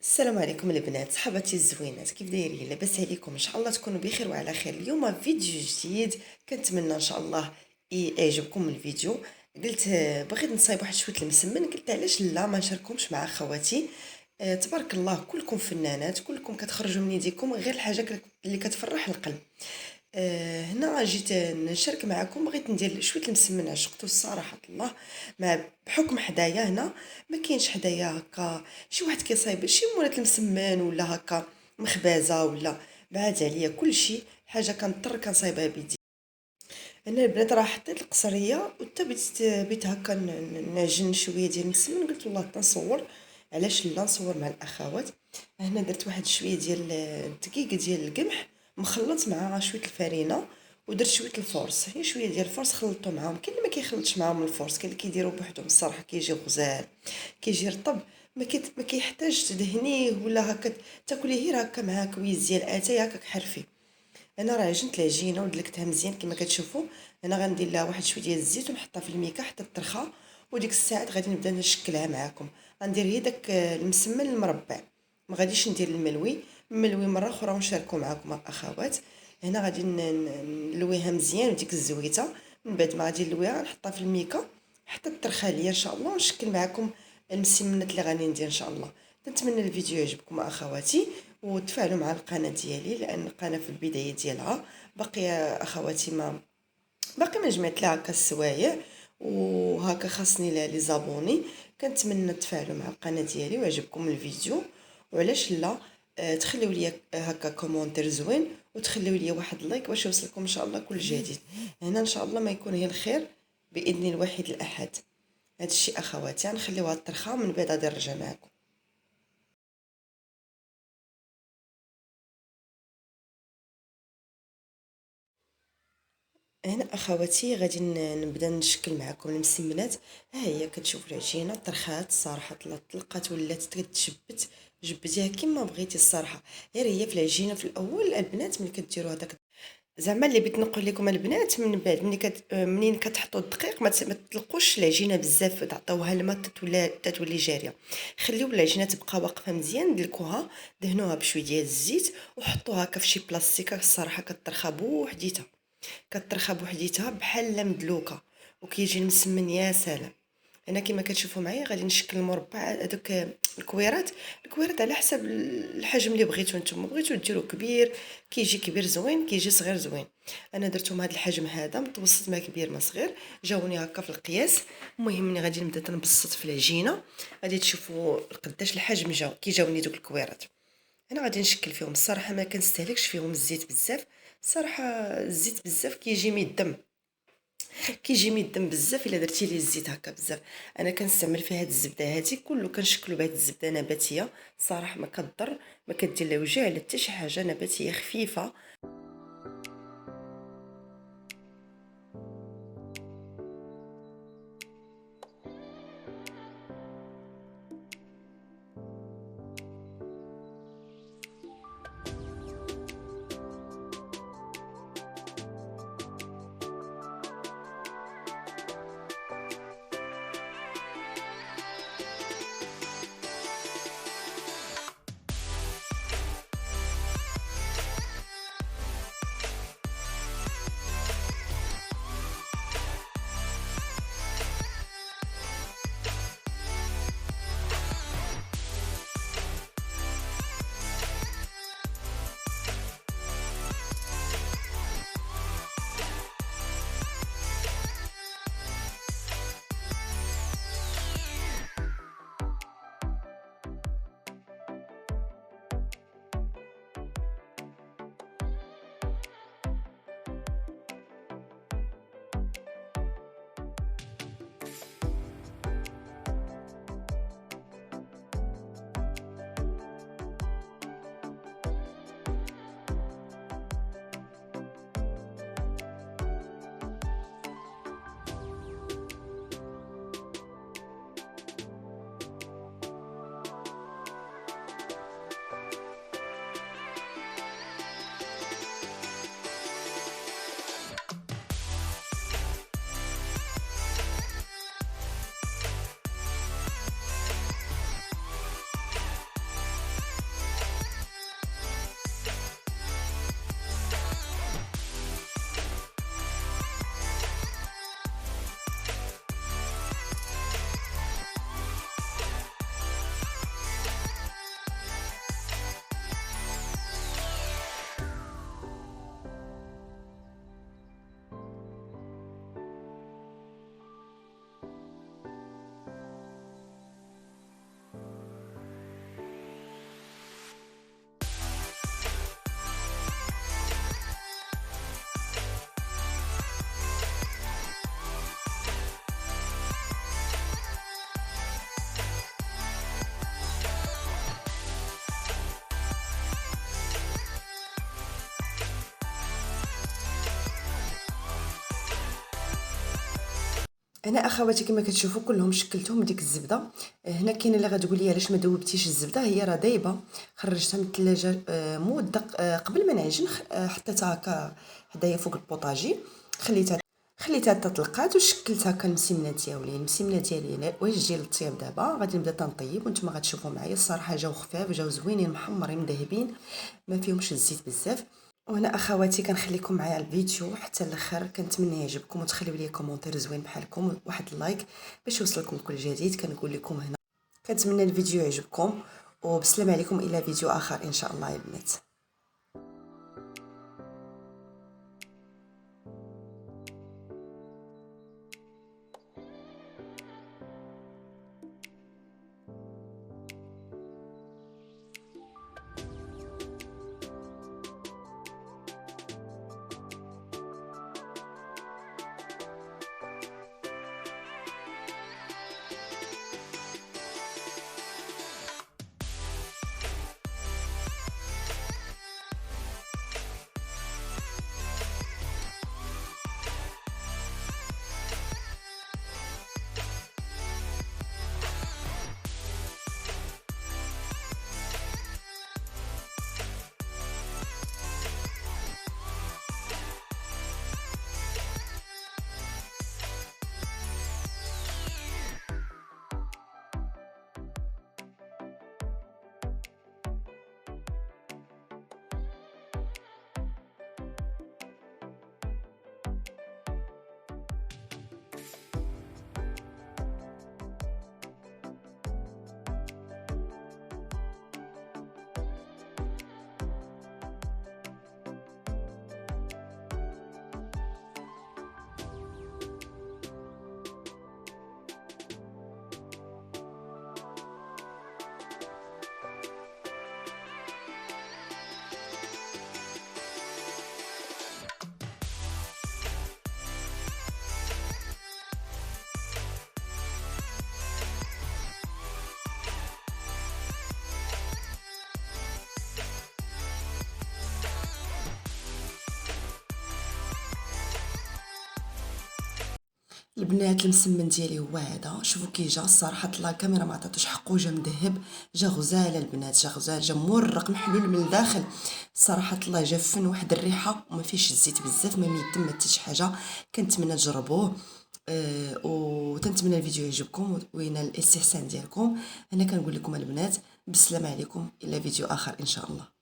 السلام عليكم البنات، صحباتي الزوينات، كيف دايرين؟ لاباس عليكم؟ ان شاء الله تكونوا بخير وعلى خير. اليوم فيديو جديد، كنتمنى ان شاء الله يعجبكم الفيديو. قلت بغيت نصايب واحد شويه المسمن، قلت علاش لا ما نشاركهمش مع خواتي. تبارك الله، كلكم فنانات، كلكم كتخرجوا من يديكم غير الحاجه اللي كتفرح القلب. هنا جيت نشارك معكم، بغيت ندير شويه المسمن عشقته الصراحه الله. بحكم حدايا هنا ما كاينش حدايا هكا شي واحد كيصايب شي مولات المسمن ولا هكا مخبازه ولا بعاد عليا كلشي حاجه كنضطر كنصايبها بيدي. انا البنات راه حطيت القصريه وتا بيت هكا نعجن شويه ديال المسمن، قلت والله نصور، علاش لا نصور مع الاخوات. هنا درت واحد شويه ديال الدقيق ديال القمح مخلط مع شويه الفرينه، ودرت شويه الفورس، هي شويه ديال الفورس خلطته معاهم. كاين اللي ما كيخلطش معاهم الفورس، كاين اللي كيديروا بوحدهم الصراحه كيجي غزال، كيجي رطب، ما كيحتاج تدهنيه ولا هكا تاكليه غير هكا مع كويس ديال اتاي هكا حرفي. انا راه عجنت العجينه ودلكتها مزيان كما كتشوفوا. انا غندير لها واحد شويه ديال الزيت ونحطها في الميكا حتى ترخى، وديك الساعات غادي نبدا نشكلها معاكم. غندير هي داك المسمن المربع، ما غاديش ندير الملوي. الملوي مره اخرى ونشاركو معكم الاخوات. هنا غادي نلويها مزيان وديك الزويته، من بعد ما غادي نلويها نحطها في الميكا حتى ترخى ليا ان شاء الله، ونشكل معكم المسمنات اللي غادي ندير ان شاء الله. نتمنى الفيديو يعجبكم اخواتي، وتفاعلوا مع القناه ديالي لان القناه في البدايه ديالها باقي اخواتي ما جمعت لها هكا السوايع، وهكا خاصني لها لي زابوني. كنتمنى تفاعلوا مع القناه ديالي ويعجبكم الفيديو، وعلاش لا تخليو لي هكا كومونتير زوين، وتخليو لي واحد لايك باش يوصلكم ان شاء الله كل جديد. هنا ان شاء الله ما يكون هي الخير باذن الواحد الاحد. هذا الشيء اخواتي غنخليوها ترخى من بعد غادي نرجع معكم. هنا اخواتي غادي نبدا نشكل معكم المسمنات. ها هي كتشوفوا العجينه طرخات الصراحه، طلقات ولات كتجبت، جبديها كما بغيتي الصراحه. غير هي في العجينه في الاول البنات ملي كديروا هذاك زعما اللي بغيت نقول لكم البنات، من بعد منين كتحطوا الدقيق ما تطلقوش العجينه بزاف، تعطيوها الماء تتولي جاريه. خليو العجينه تبقى واقفه مزيان، دلكوها دهنوها بشويه ديال الزيت وحطوها هكا في شي بلاستيكه الصراحه كترخى بوحديتها، كترخى بوحديتها بحال مدلوكه وكيجي المسمن يا سلام. انا كما كتشوفوا معايا غادي نشكل المربع هذوك الكويرات على حسب الحجم اللي بغيتو نتوما. بغيتو ديروا كبير كيجي كبير زوين، كيجي صغير زوين. انا درتهم هذا الحجم هذا متوسط ما كبير ما صغير، جاوني هكا في القياس. المهم ملي غادي نبدا نبسط في العجينه غادي تشوفوا قداش الحجم جاوني دوك الكويرات. انا غادي نشكل فيهم الصراحه، ما كنستهلكش فيهم الزيت بزاف صراحه. الزيت بزاف كيجي ميدم، كيجي ميدم بزاف الا درتي ليه الزيت هكا بزاف. انا كنستعمل فيها هاد الزبده هادي كله، كنشكلو بهاد الزبده نباتيه صراحه، ما كضر، ما كدير لا وجع لا حتى شي حاجه، نباتيه خفيفه. هنا اخواتي كما كتشوفوا كلهم شكلتهم بديك الزبده. هنا كاين اللي غتقول لي علاش ما ذوبتيش الزبده، هي راه دايبه، خرجتها من الثلاجه مده قبل ما نعجن، حطيتها هكا هدايا فوق البوطاجي، خليتها حتى طلقات وشكلتها هكا المسمنه ديالي. المسمنه ديالي واش تجي للطياب دابا غادي نبدا تنطيب، وانتم غتشوفوا معايا الصراحه جاو خفاف، جاو زوينين محمرين مذهبين، ما فيهمش الزيت بزاف. وانا اخواتي كنخليكم معايا على الفيديو حتى الاخر، كنتمنى يعجبكم وتخليو لي كومونتير زوين بحالكم، واحد اللايك باش يوصلكم كل جديد. كنقول لكم هنا كنتمنى الفيديو يعجبكم، وبسلام عليكم الى فيديو اخر ان شاء الله يا بنات. البنات المسمن ديالي هو هذا، شوفوا كي جا الصراحه طلع الكاميرا ما عطاتوش حقه، جا مذهب، جا غزال البنات، جا غزال، جا مورق محلول من الداخل، الصراحه الله جا فن واحد الريحه وما فيش الزيت بزاف، ما ميدم ما حتى شي حاجه. كنتمنى تجربوه وتنتمنى الفيديو يعجبكم وينال الاستحسان ديالكم. انا كنقول لكم البنات بالسلامه عليكم الى فيديو اخر ان شاء الله.